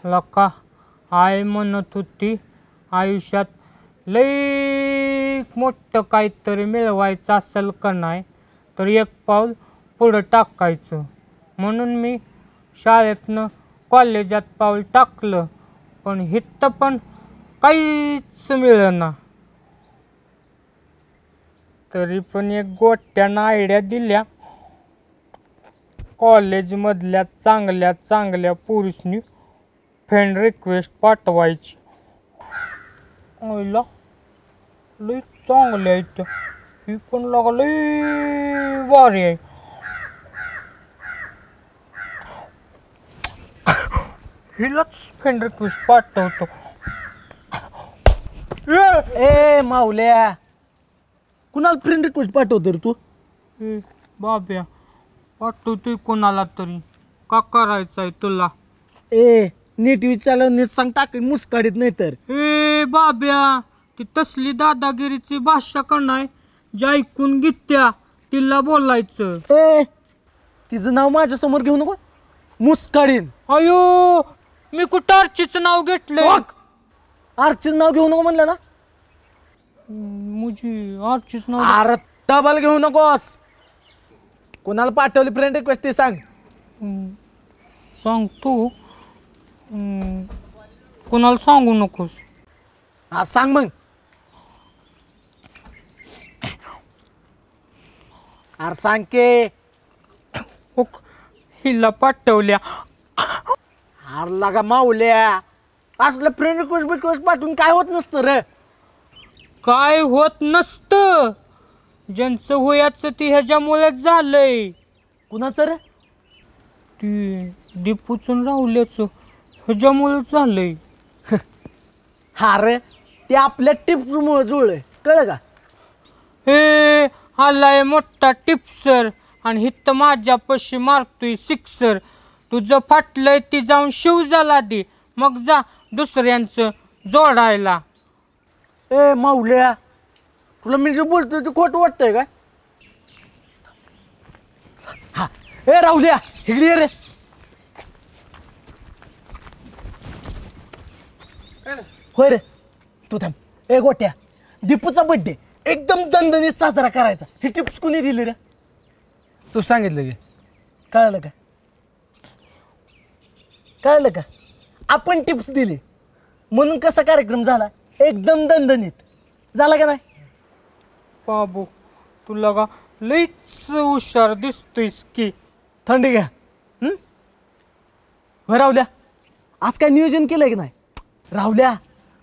लका आई म्हणत होती आयुष्यात लई मोठं काहीतरी मिळवायचं असेल का नाही तर एक पाऊल पुढं टाकायचं. म्हणून मी शाळेतनं कॉलेजात पाऊल टाकलं, पण हिथं पण काहीच मिळेना. तरी पण एक गोट्यानं आयडिया दिल्या. कॉलेजमधल्या चांगल्या चांगल्या पुरुषनी फ्रेंड रिक्वेस्ट पाठवायची. आईला लई चांगल्या आहेत, ही पण लगा लई भारी आहे. हिलाच फ्रेंड रिक्वेस्ट पाठवतो. ए माऊल्या, कुणाला फ्रेंड रिक्वेस्ट पाठवतो रे तू? बाब्या पाठवतोय कोणाला तरी, का करायचंय तुला? ए नीट विचारलं, नीट सांग, टाक मुसकाडीत नाही तर. ए बाब्या, ती तसली दादागिरीची भाषा का नाही जी ऐकून घेत्या तिला बोलायचं. ए तिचं नाव माझ्या समोर घेऊ नको, मुसकाडीन. अयो मी कुठं अर्चीचं नाव घेतलंय? आरचीच नाव घेऊ नको म्हणलं ना. मुझी अर्चीच नाव. अरे डबल घेऊ नकोस. कोणाला पाठवली फ्रेंड रिक्वेस्ट ते सांग. सांगतो. कोणाला सांगू नकोस. हा सांग मग. अरे सांग के. हिला पाठवल्या. अरे लागा माऊल्या, असलं फ्रेंड रिक्वेस्ट पाठवून काय होत नसतं रे. काय होत नसतं? ज्यांचं होयाचं ती ह्याच्यामुळेच झालंय. कुणाचं रे? ती दीपूचून राहुल्याचं ह्याच्यामुळेच झालंय. हा रे, ते आपल्या टिप्समुळे जुळलंय, कळलं का? हे आलाय मोठा टिप्सर आणि हित माझ्यापाशी मारतोय सिक्सर. तुझं फाटलंय ती जाऊन शिव झाला दे, मग जा दुसऱ्यांचं जोडायला. ए माऊल्या, तुला मी जे बोलतोय ते खोटं वाटतंय काय? हा ए राहुल्या, इकडे ये रे. होय रे, तू थांब. ए गोट्या, दीपूचा बर्थडे एकदम दणदणीत साजरा करायचा, ही टिप्स कुणी दिली रे? तू सांगितलं की. कळलं का? कळलं का? आपण टिप्स दिली म्हणून कसा कार्यक्रम झाला, एकदम दणदणीत झाला का नाही? बाबू तुला का लईच हुशार दिसतोयस की. थंडी घ्या. होय राहुल्या, आज काय नियोजन केलंय की नाही? राहुल्या,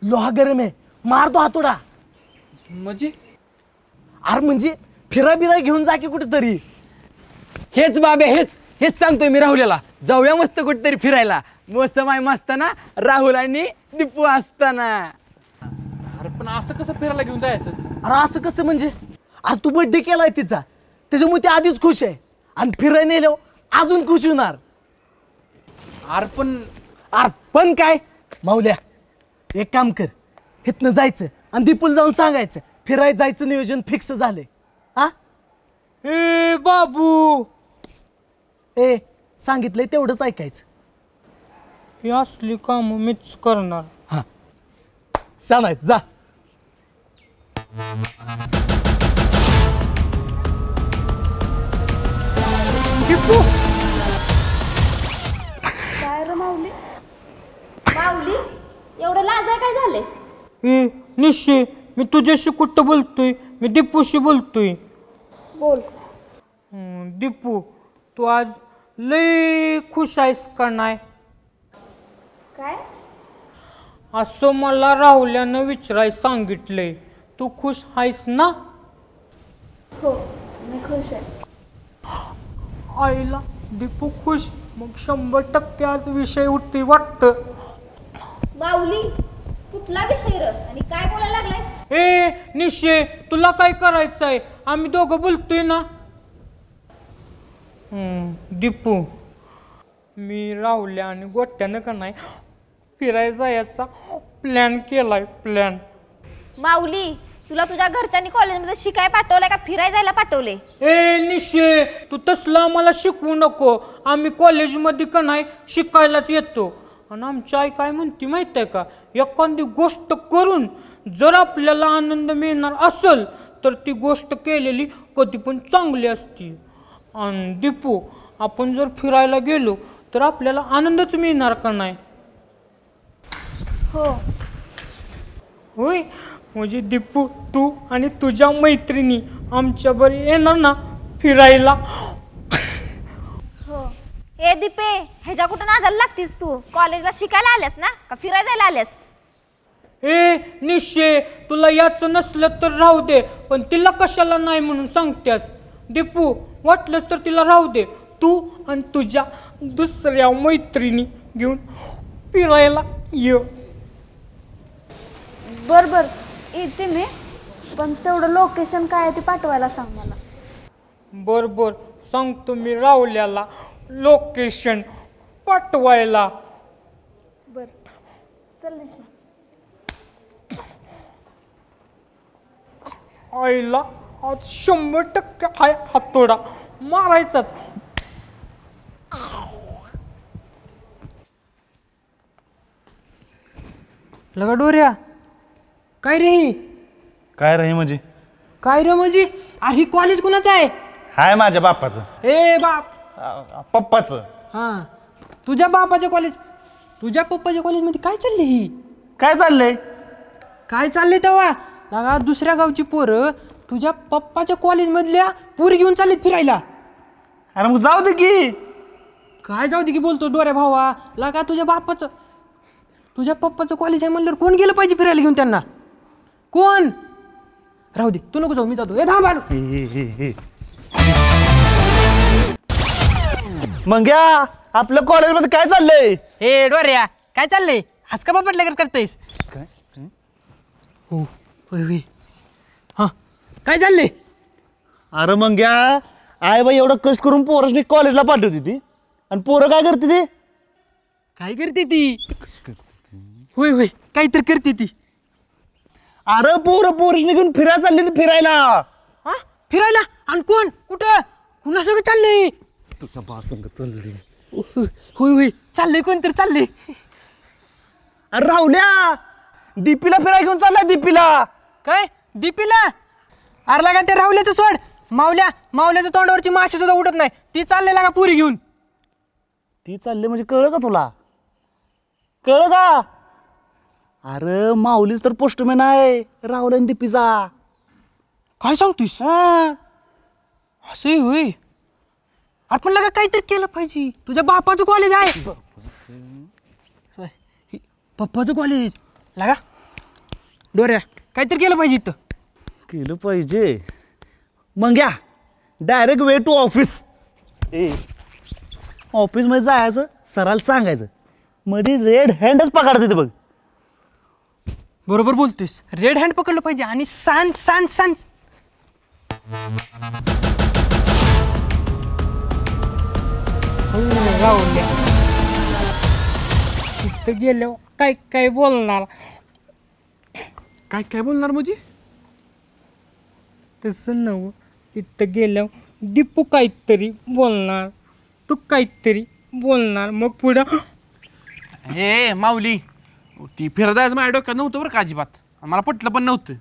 लोहा गरम आहे, मार तो हातोडा. म्हणजे अरे म्हणजे फिरा बिरा घेऊन जा की कुठेतरी. हेच बाबे, हेच सांगतोय मी राहुल्याला. जाऊया मस्त कुठेतरी फिरायला. मस्त माय मस्ताना राहुल आणि दीपू असताना. अरे पण असं कसं फिरायला घेऊन जायचं? अरे असं कसं म्हणजे? अरे तू बर्थडे केलाय तिचा, त्याच्यामुळे ती आधीच खुश आहे आणि फिरायला नेलो अजून खुश होणार. अरे पण काय माऊल्या, एक काम कर, इथनं जायचं आणि दीपूला जाऊन सांगायचं फिरायला जायचं नियोजन फिक्स झालंय. हा ए बाबू, ए सांगितलंय तेवढंच ऐकायचं. ही असली काम मीच करणार. हा छान आहेत, जा. दीपू, काय रे माऊली? माऊली, एवढं लाजाय काय झाले? ए निश्चय, मी तुझ्याशी कुठं बोलतोय? मी दीपूशी बोलतोय. बोल. दीपू, तू आज लय खुश आहेस का नाही? काय? असं मला राहुल्यानं विचाराय सांगितलंय. तू खुश आहेस ना? हो, मी खुश आहे. आईला दीपू खुश, मग 100% आज विषय उठते वाटतं. माऊली, कुठला विषय र आणि काय बोलायला लागलायस? ए निश्चय, तुला काय करायचंय? आम्ही दोघं बोलतोय ना. दीपू, मी राहुल्या आणि गोट्यानं का नाही फिरायला जायचा प्लॅन केलाय. प्लॅन. माऊली, तुला तुझ्या घरच्यांनी कॉलेजमध्ये शिकाय पाठवलंय का फिरायला जायला पाठवले? ए निश्चय, तू तसला आम्हाला शिकवू नको. आम्ही कॉलेजमध्ये का नाही शिकायलाच येतो. आणि आमची आई काय म्हणते माहित आहे का, एखादी गोष्ट करून जर आपल्याला आनंद मिळणार असेल तर ती गोष्ट केलेली कधी पण चांगली असते. आणि दीपू, आपण जर फिरायला गेलो तर आपल्याला आनंदच मिळणार का नाही? हो. होय, म्हणजे दीपू, तू आणि तुझ्या मैत्रिणी आमच्याबरोबर येणार ना फिरायला? हो. ए दीपे, ह्याच्या कुठं नादाला लागतीस तू? कॉलेजला शिकायला आल्यास ना का फिरायला जायला आल्यास? ए निशे, तुला याचं नसलं तर राहू दे, पण तिला कशाला नाही म्हणून सांगतेस? दीपू, वाटलंच तर तिला राहू दे, तू आणि तुझ्या दुसऱ्या मैत्रिणी घेऊन फिरायला ये. बर येते मी, पण तेवढं लोकेशन काय आहे ते पाठवायला सांग मला. बर सांगतो मी राहुल्याला लोकेशन पाठवायला. बर चल. आईला आज 100% आहे हातोडा मारायचाच. लगा डोऱ्या, काय रे ही? काय रे म्हणजे? काय रे म्हणजे? अरे ही कॉलेज कुणाचं आहे? हाय माझ्या बापाचं. ए बाप, पप्पाचं. हा तुझ्या बापाच्या कॉलेज, तुझ्या पप्पाच्या कॉलेजमध्ये काय चाललंय ही? काय चाललंय? काय चाललंय तेव्हा? लगा दुसऱ्या गावची पोरं तुझ्या पप्पाच्या कॉलेजमधल्या पोरी घेऊन चाललीत फिरायला. अरे मग जाऊ दे की. काय जाऊ दे की बोलतो डोऱ्या भावा? लगा तुझ्या पप्पाचं कॉलेज आहे म्हणल्यावर कोण गेलं पाहिजे फिरायला घेऊन त्यांना? कोण? राहू दे, तू नको जाऊ, मी जातो. ए थांब आलो. मंग्या, आपल्या कॉलेजमध्ये काय चाललंय? ए डोऱ्या, काय चाललंय? हसका बापटल्या करतेस? काय? हो होय. हा काय चाललंय? अरे मंग्या, आय बाई एवढं कष्ट करून पोरसनी कॉलेजला पाठवते ती, आणि पोरं काय करते ती? काय करते ती? होय काहीतरी करते ती. अरे पोरसनी घेऊन फिरायला चालली ती, फिरायला. हा फिरायला? आणि कोण? कुठं? कुणासोबत चाललंय? तुझ्या बासंग चालली. होय चाललंय, कोणतरी चाललंय. अरे राहुल्या, दीपीला फिरायला घेऊन चाललाय. दीपीला? काय दीपीला? अरे लागा ते राहुल्याचं सोड. मावल्याच्या तोंडावरची माशी सुद्धा उडत नाही, ती चालले लागा पुरी घेऊन. ती चालली म्हणजे कळलं का तुला? कळलं का? अरे माऊलीच तर पोस्टमॅन आहे राहुल आणि दीपीचा. काय सांगतोस? हा, असं होय. आपण लगा काहीतरी केलं पाहिजे. तुझ्या बापाचं कॉलेज आहे, पप्पाचं कॉलेज. लागा डोऱ्या, काहीतरी केलं पाहिजे इथं. केलं पाहिजे. मग घ्या डायरेक्ट वे टू ऑफिस. ऑफिसमध्ये जायचं, सराला सांगायचं, मध्ये रेड हँडच पकडते बघ. बरोबर बोलतोयस, रेड हँड पकडलं पाहिजे. आणि सांज राहुल्या तिथं गेल्यावर काय बोलणार? काय बोलणार म्हणजे? तसं नव, तिथं गेल्यावर दीपू काहीतरी बोलणार, तू काहीतरी बोलणार, मग पुढं. हे माऊली, ती फिरत जायचं माझ्या डोक्यात नव्हतं बरं का अजिबात. मला पटलं पण नव्हतं.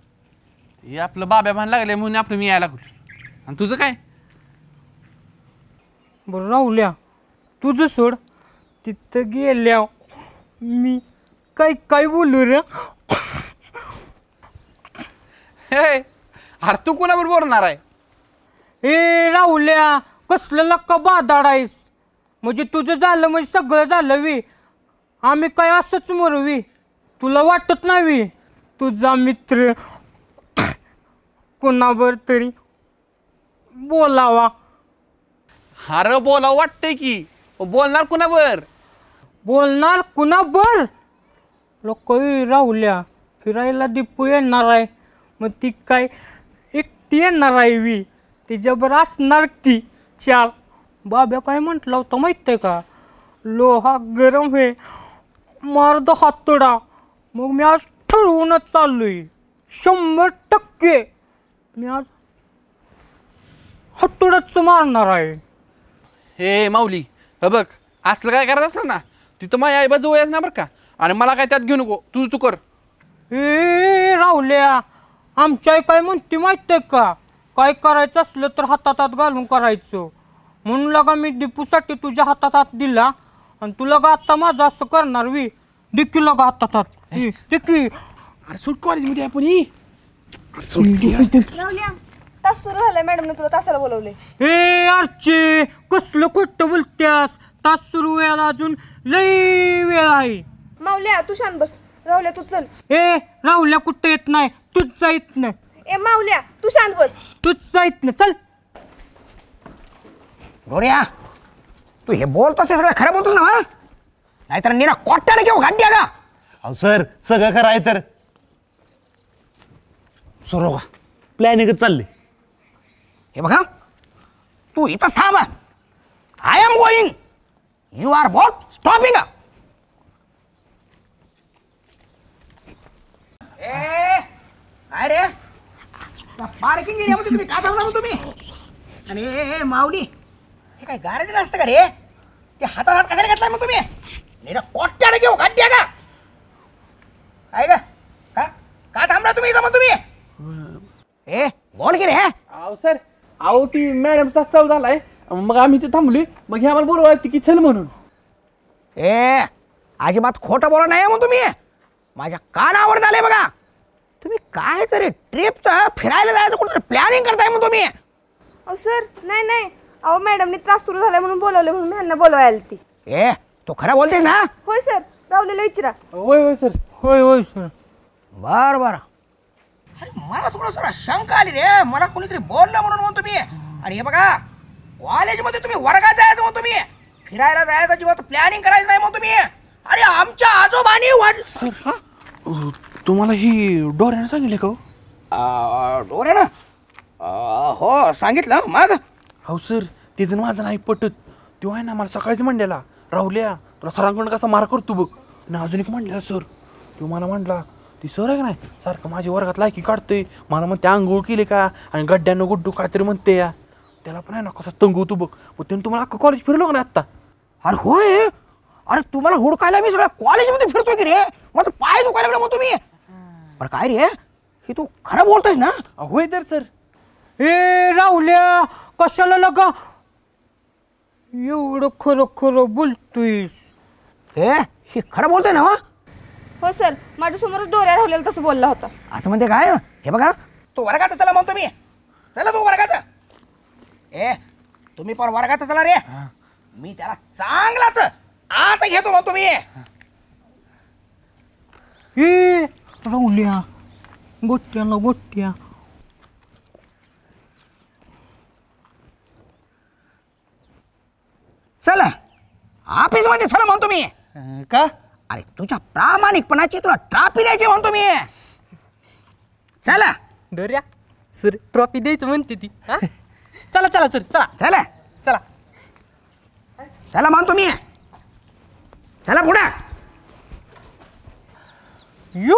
हे आपलं बाब्या भान लागले म्हणून आपलं मी यायला कुठलं. आणि तुझं काय? बरं राहुल्या, तुझं सोड. तिथं गेल्यावर मी काय बोलू रे? हे अरे तू कोणाबरोबर बोलणार आहे? ए राहुल्या, कसलं लक्का बादाडायस? म्हणजे तुझं झालं म्हणजे सगळं झालं वी. आम्ही काय असंच मरवी? तुला वाटत नाही तुझा मित्र कोणावर तरी बोलावा? अरे बोलावं वाटतंय की, बोलणार कुणाबर? बोलणार कुणाबर? लोक राहुल्या, फिरायला दीपू येणार आहे, मग ती काय एकटी येणार आहे वी? तिच्याबर असणार की 4. बाब्या काय म्हटलं होतं माहित आहे का? लोहा गरम आहे, मार्द हातोडा. मग मी आज ठरवूनच चाललोय, 100% मी आज हातोडाच मारणार आहे. हे माऊली, हे बघ, असलं काय करायचं असलं ना, तिथं माझ्या आई बाजू यायच ना बरं का. आणि मला काय त्यात घेऊ नको, तू कर. ए राहुल्या, आमची आई काय म्हणते माहितीये का, काय करायचं असलं तर हातात हात घालून करायचं. म्हणून लगा मी दीपूसाठी तुझ्या हातात हात दिला आणि तू लगा आता माझं असं करणार वी देखील लगा हातात हात देखी. अरे सूट कॉलेजमध्ये आपण ही राहुल्या तास सुरू झालाय, मॅडमने तुला तासाला बोलवले. ए अर्चे, कसलं खोटं बोलत्यास, तास सुरू व्हायला अजून लई वेळ आहे. माऊल्या तू शांत बस. राहुल्या तू चल. ए राहुल्या कुठं येत नाही, तूच जाईत नाही, ए माऊल्या तू शांत बस. तूच जाईत नाही, चल. गोऱ्या, तू हे बोलतोस हे सगळं खरं बोलतोस ना? नाहीतर निरा कोट्याने घेऊ गाड्या का? अहो सर, सगळं खरं आहे तर. सुरू का? प्लॅनिंगच चालले. हे बघा, तू इथंच थांब. I am going, you are not stopping. अरे पार्किंग एरियामध्ये तुम्ही का थांबला तुम्ही? आणि ए माऊली, हे काय गार्डन असतं का रे? ते हातात हात कशाला घेतलाय मग तुम्ही? नाही कोट्याने घेऊ गाड्या का? आहे का? का थांबला तुम्ही इथं मग तुम्ही? ए बोल की रे. अहो सर, अहो ती मॅडम तास चालू झालाय, मग आम्ही ते थांबली, मग हे आम्हाला बोलवायला की चल म्हणून. ए अजिबात खोटं बोला नाही मग तुम्ही. माझ्या कानावर झाले बघा. तुम्ही काय तरी ट्रिपचं फिरायला जायचं कुठं प्लॅनिंग करताय मग तुम्ही? अहो सर नाही नाही, अहो मॅडमने त्रास सुरू झालाय म्हणून बोलवले, म्हणून ह्यांना बोलवायला ती. ए तू खरं बोलतेस ना? होय सर, राहुल्याला विचारा. होय होय सर. होय होय सर. बर बर. अरे मला थोडं शंका आली रे. मला कोणीतरी बोललं म्हणून म्हणतो मी. आणि हे बघा, कॉलेजमध्ये तुम्ही वर्गात जायचं म्हणतो मी, फिरायला जायचं अजिबात प्लॅनिंग करायचं नाही म्हणतो मी. अरे आमच्या आजोबांनी तुम्हाला ही डोऱ्यानं सांगितले का? डोरे ना? हो सांगितलं मग. हो सर, ते जण माझं नाही पटत. तो आहे ना मला सकाळीच म्हणलेला, राहुल्या तुला सरांकडून कसा मार करतो बघ. आणि अजून एक म्हणलेला सर, तो मला म्हणला ती सर आहे का नाही सारखं माझ्या वर्गात लायकी काढतोय, मला म्हणते आंघोळ केली का आणि गड्ड्यानं गुड्डू काहीतरी म्हणते या. त्याला पण आहे ना कसा तंगवतो बघ. मग त्यानं तुम्हाला अख्खं कॉलेज फिरलो का नाही आत्ता? अरे होय. अरे तुम्हाला हुडकायला मी सगळ्या कॉलेजमध्ये फिरतोय की रे. माझं पाय दुखायला लागलं मग तुम्ही. बरं काय रे, हे तू खरं बोलतोयस ना? होय तर सर. ए राहुल्या, कशाला लगा एवढं खरं खरं बोलतोयस? हे खरं बोलतोय ना? हो सर, माझ्यासमोरच डोऱ्या राहुल्याला तसं बोलला होता. असं म्हणते काय? हे बघा, तू वर्गात चला म्हणतो मी. चला तू वर्गात. ए तुम्ही पण वर्गात चला रे. मी त्याला चांगलाच आता घेतो म्हणतो मी. ए राहुल्या, गोट्याला गोट्या. चला ऑफिस मध्ये चला म्हणतो मी. का? अरे तुझ्या प्रामाणिकपणाची तुला ट्रॉफी द्यायची म्हणतो मी. चला डोऱ्या सर ट्रॉफी द्यायचं म्हणते ती. चला चला सर, चला चला चला. चला म्हणतो मी. चला पुढे. यू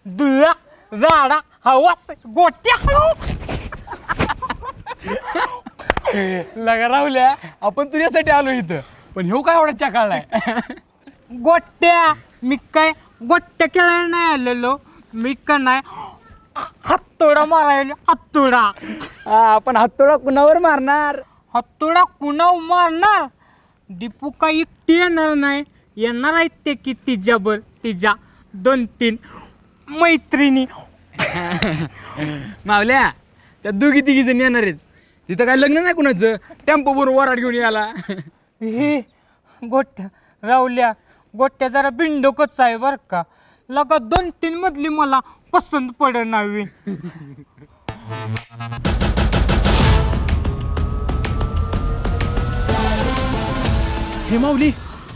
दुला राडा हवाच गोट्या. लगा राहुल्या, आपण तुझ्यासाठी आलो इथं, पण ह्यो काय एवढा चकाळलाय? गोट्या मी काय गोट्या खेळायला नाही आलेलो, मी का नाही हातोडा मारायला. हातोडा आपण हातोडा कुणावर मारणार? हातोडा कुणावर मारणार? दीपू काय एकटी येणार नाही, येणार आहेत ते की तिच्यावर तिच्या 2-3 मैत्रिणी. मावल्या, त्या दोघी तिघी जण येणार आहेत. तिथं काय लग्न नाही कुणाचं, टेम्पो भरून वराड घेऊन याला. हे गोट्या राहुल्या, गोट्या जरा बिंडोकच आहे बर का. लगा 2-3 मधली मला पसंत पडणावी. हे माऊली,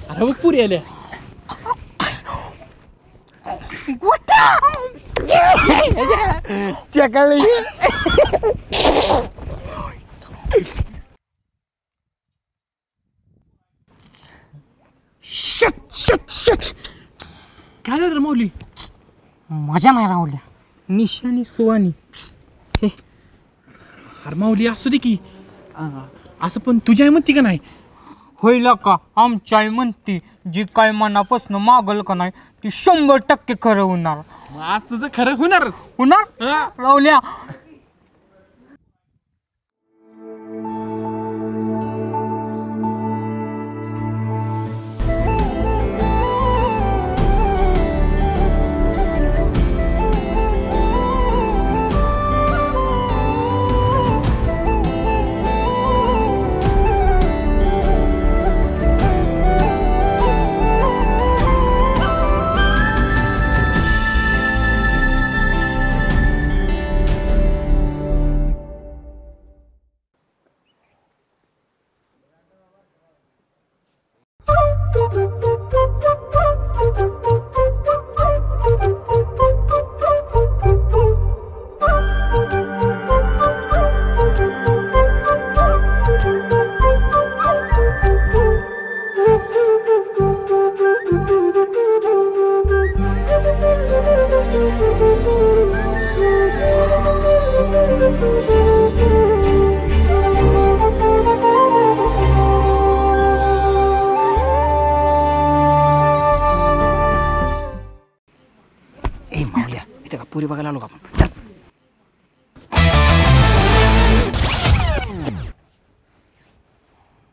अरे बघ पुरी आल्या. चकाळली. काय झालं रे माऊली? मजा नाही राहुल्या, निशानी सुवानी. अरे माऊली असू दे की, असं पण तुझी आई म्हणती का नाही? होईल का आमची आई म्हणते जी काय मनापासून मागल का नाही ती 100% खरं होणार. मग आज तुझं खरं होणार. होणार राहुल्या. ए माऊल्या इथे का पुरी बघायला आलो का आपण. चल.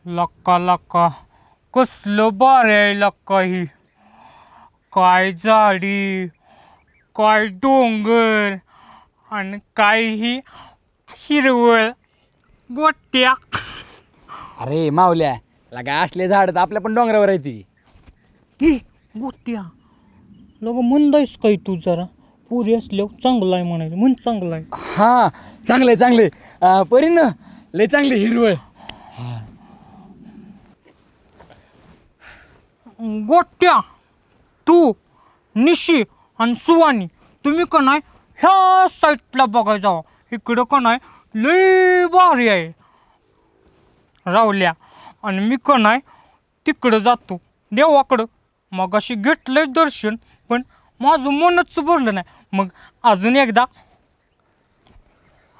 लक्का लक्का कसलं बार आहे लक्का ही. काय झाडी काय डोंगर आणि काय ही हिरवळ गोट्या. अरे माऊल्या लगा असले झाड तर आपल्या पण डोंगरावर आहे ती. हे गोट्या लोक म्हणतायस काय तू जरा पुरी असल्यावर चांगलं आहे म्हणायचं म्हण चांगलं आहे. हा चांगले चांगले परी ना लय चांगले हिरवळ. गोट्या तू निशी आणि सुवानी तुम्ही का नाही ह्या साईडला बघायला जावा. इकडं का नाही लय भारी आहे राहुल्या. आणि मी का नाही तिकडं जातो देवाकडं. मग अशी घेतलंय दर्शन पण माझं मनच भरलं नाही. मग अजून एकदा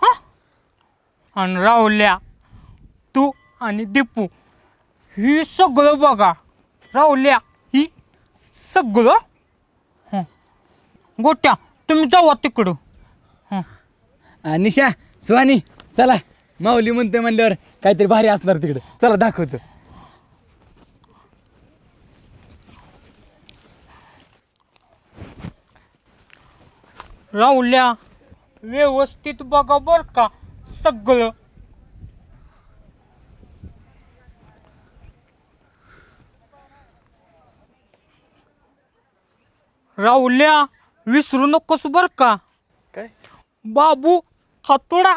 हा. आणि राहुल्या तू आणि दीपू ही सगळं बघा. राहुल्या ही सगळं. हं गोट्या तुम्ही जावा तिकडं. निशा सुहानी चला माऊली म्हणते म्हणल्यावर काहीतरी भारी असणार तिकडं. चला दाखवतो. राहुल्या व्यवस्थित बघा बर का सगळं. राहुल्या विसरू नकोस बर का. काय बाबू हातोडा.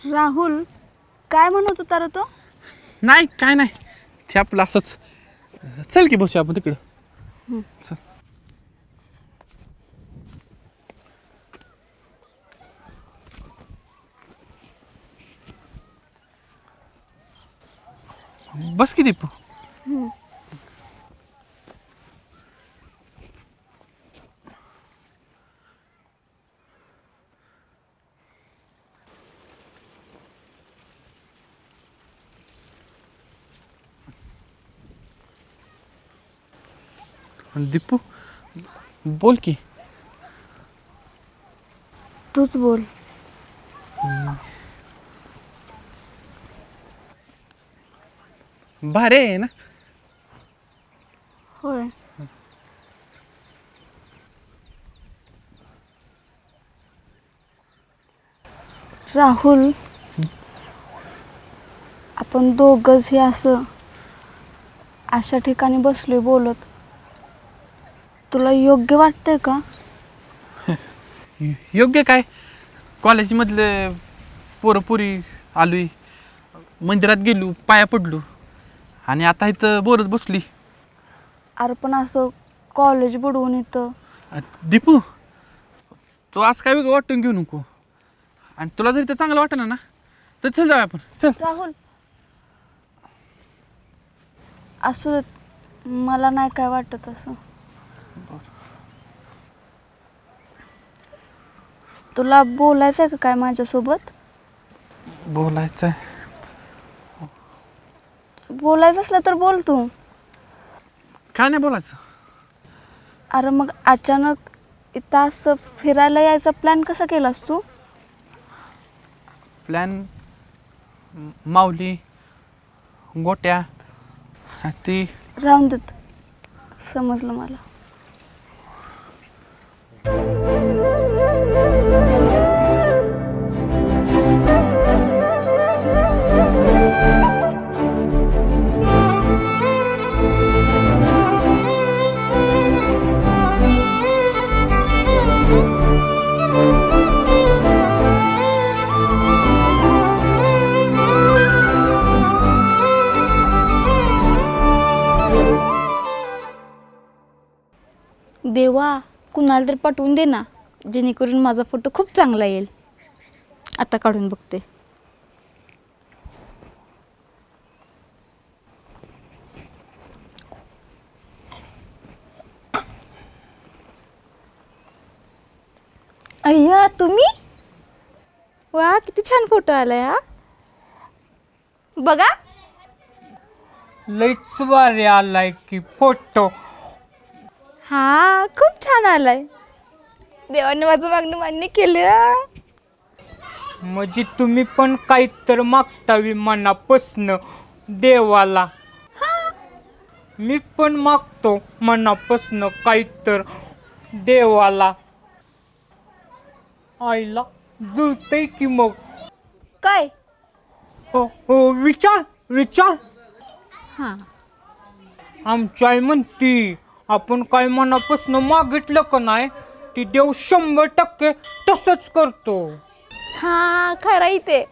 राहुल काय म्हणत होता रे तो? नाही काय नाही ते आपलं असंच. चल की बसूया आपण तिकडं. चल. बस की दीपू. दीपू बोल की. तूच बोल. भारी आहे ना. होय. राहुल आपण दोघंच हे असं अशा ठिकाणी बसलोय बोलत. तुला योग्य वाटतंय का? योग्य काय कॉलेजमधले पोरं पोरी आलोय मंदिरात गेलो पाया पडलो आणि आता इथं बोलत बसली. अरे पण असं कॉलेज बुडवून इथं. दीपू तू आज काय वेगळं वाटून घेऊ नको. आणि तुला जर इथं चांगलं वाटलं ना तर चल जाऊया आपण. चल. राहुल असं मला नाही काय वाटत असं. तुला बोलायचं आहे का काय माझ्यासोबत? बोलायचं आहे. बोलायचं असलं तर बोल तू. काय नाही बोलायचं. अरे मग अचानक इथं असं फिरायला यायचा प्लॅन कसा केलास तू? प्लॅन माऊली गोट्या ती राहून देत, समजलं मला. देवा, कुणाला तरी पाठवून दे ना, जेणेकरून माझा फोटो खूप चांगला येईल. आता काढून बघते. अय्या, तुम्ही? वा, किती छान फोटो आलाय हा. बघा. लईच भारी आलाय की फोटो. हा, खूप छान आलाय. देवाने माझं मागणं मान्य केलं. म्हणजे तुम्ही पण काहीतरी मागतावी मनापासनं देवाला. मी पण मागतो मनापासनं काहीतर देवाला. आईला जुळतंय की मग. काय? हो हो, विचार विचार. हा, आमची आई म्हणती आपण काय मनापासून मागितलं का नाही ती देव 100% तसंच करतो. हा, खरं ते.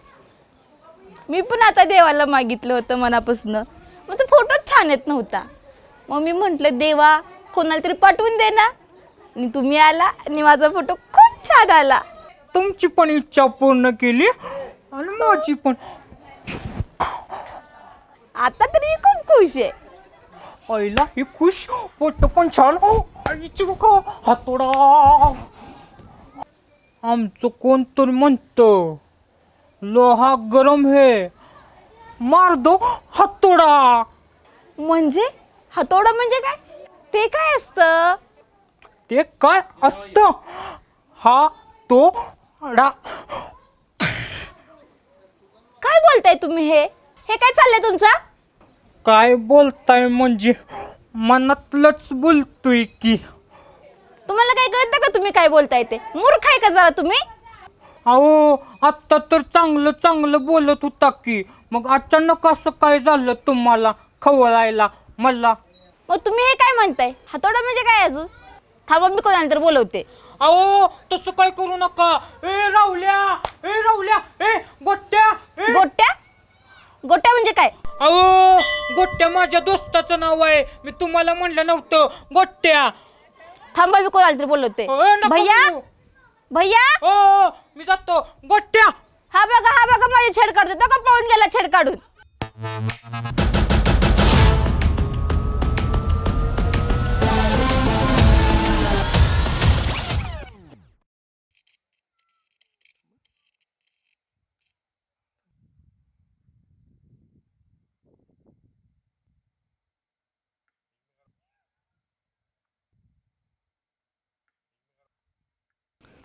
मी पण आता देवाला मागितलं होतं मनापासून. मग तो फोटोच छान येत नव्हता. मग मी म्हटलं देवा, कोणाला तरी पाठवून दे ना. आणि तुम्ही आला आणि माझा फोटो खूप छान आला. तुमची पण इच्छा पूर्ण केली आणि माझी पण. आता तरी मी खूप खुश आहे. आईला ही खुश, फोटो पण छान. हातोडा. आमचं कोणतरी म्हणतं लोहा गरम है, मार दो हातोडा. म्हणजे हातोडा म्हणजे काय? ते काय असतं? ते काय असतं? हा तो डा. काय बोलताय तुम्ही? हे काय चाललंय तुमचं? काय बोलताय म्हणजे मनातलंच बोलतोय की. तुम्हाला काय कळतं का तुम्ही काय बोलताय ते? मूर्ख आहे का जरा तुम्ही? अहो, आत्ता तर चांगलं चांगलं बोलत होता की, मग अचानक असं काय झालं तुम्हाला खवळायला मला? मग तुम्ही हे काय म्हणताय? हातोडा म्हणजे काय अजून? थांबा, मी कोणाला तर बोलवते. अहो, तसं काय करू नका. ए राहुल्या, ए गोट्या. गोट्या? गोट्या म्हणजे काय? अहो, गोट्या माझ्या दोस्ताचं नाव आहे. मी तुम्हाला म्हणलं नव्हतं गोट्या. थांबा, मी कोणाला तरी बोलवते. नका भैया, बोलू. भैया. हो, मी जातो. गोट्या. हा बघा माझी छेड काढतो. तो का पळून गेला छेड काढून?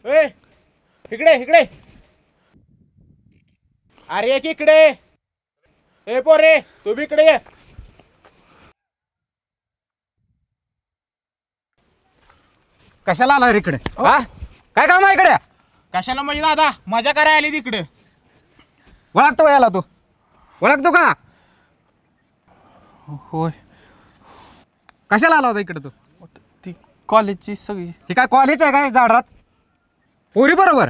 ए, इकडे. अरे एक इकडे. ए पोरे, तू बी इकडे ये. कशाला आला रे इकडे? हा, काय काम आहे इकडे? कशाला म्हणजे दादा मजा करायला आली तिकडे. ओळखतो याला तू? ओळखतो का? होय. कशाला आला होता इकडे तू? ती कॉलेजची सगळी. हे काय कॉलेज आहे काय झाडात? पोरी बरोबर?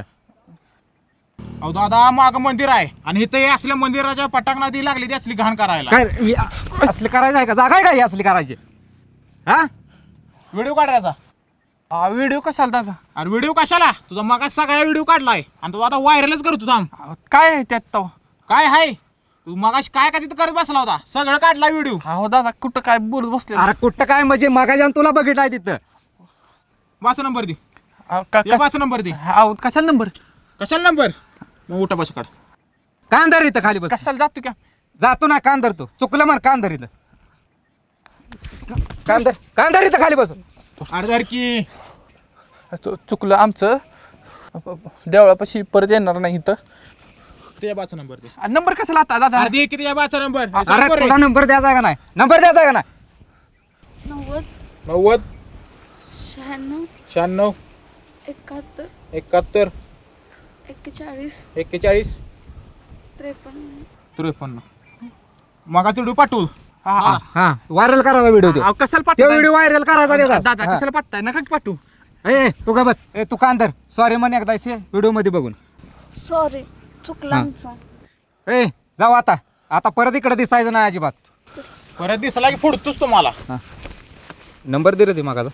अहो दादा, माग मंदिर आहे आणि इथं हे असल्या मंदिराच्या पटांगणा ती लागली ती असली घाण करायला. काय असली करायचं आहे का? जागा आहे का ही असली करायची? हा, व्हिडिओ काढायचा. व्हिडिओ कशाला दादा? अरे व्हिडिओ कशाला? तुझा मग सगळा व्हिडिओ काढलाय आणि तू आता व्हायरलच करतो. थांब, काय आहे त्यात तो? काय आहे? तू मगाशी काय का तिथं करत बसला होता? सगळं काढला व्हिडिओ. हो दादा, कुठं काय बोलत बसले? अरे कुठं काय म्हणजे मागा जाऊन तुला बघितलाय तिथं. वाच नंबर दे. वाच नंबर दे. कशाला नंबर? कशाला नंबर? मग उठा बस काढ. काय अंधार इथं खाली बस. कशाला जातो का? जातो ना कांदर तू चुकलं म्हण कांदर इथं कांदर इथं खाली बसून अर्धार की चुकलं आमचं देवळापाशी परत येणार नाही इथं तुझ्या बाचा नंबर दे. नंबर कसा आता दादा अर्धी किती या बाचा नंबर अरे तुला नंबर द्यायचा आहे का नाही नंबर द्यायचा आहे का नाही 90 90 96 96 71 71 41 41 53 53 मगाचा व्हिडिओ पाठवू. हा व्हायरल करायचा व्हिडिओ तो कशाला तो पाठवताय? व्हिडिओ व्हायरल करायचा त्याचा. दादा कशाला पाठताय नका की पाठवू ए तू का बस ए तू कांदर सॉरी म्हण एकदा व्हिडिओ मध्ये बघून सॉरी चुकलं आमचं ए जाऊ आता परत इकडे दिसायचं नाही अजिबात परत दिसला की फोडतोच तुम्हाला. नंबर दे रे ते मागाचा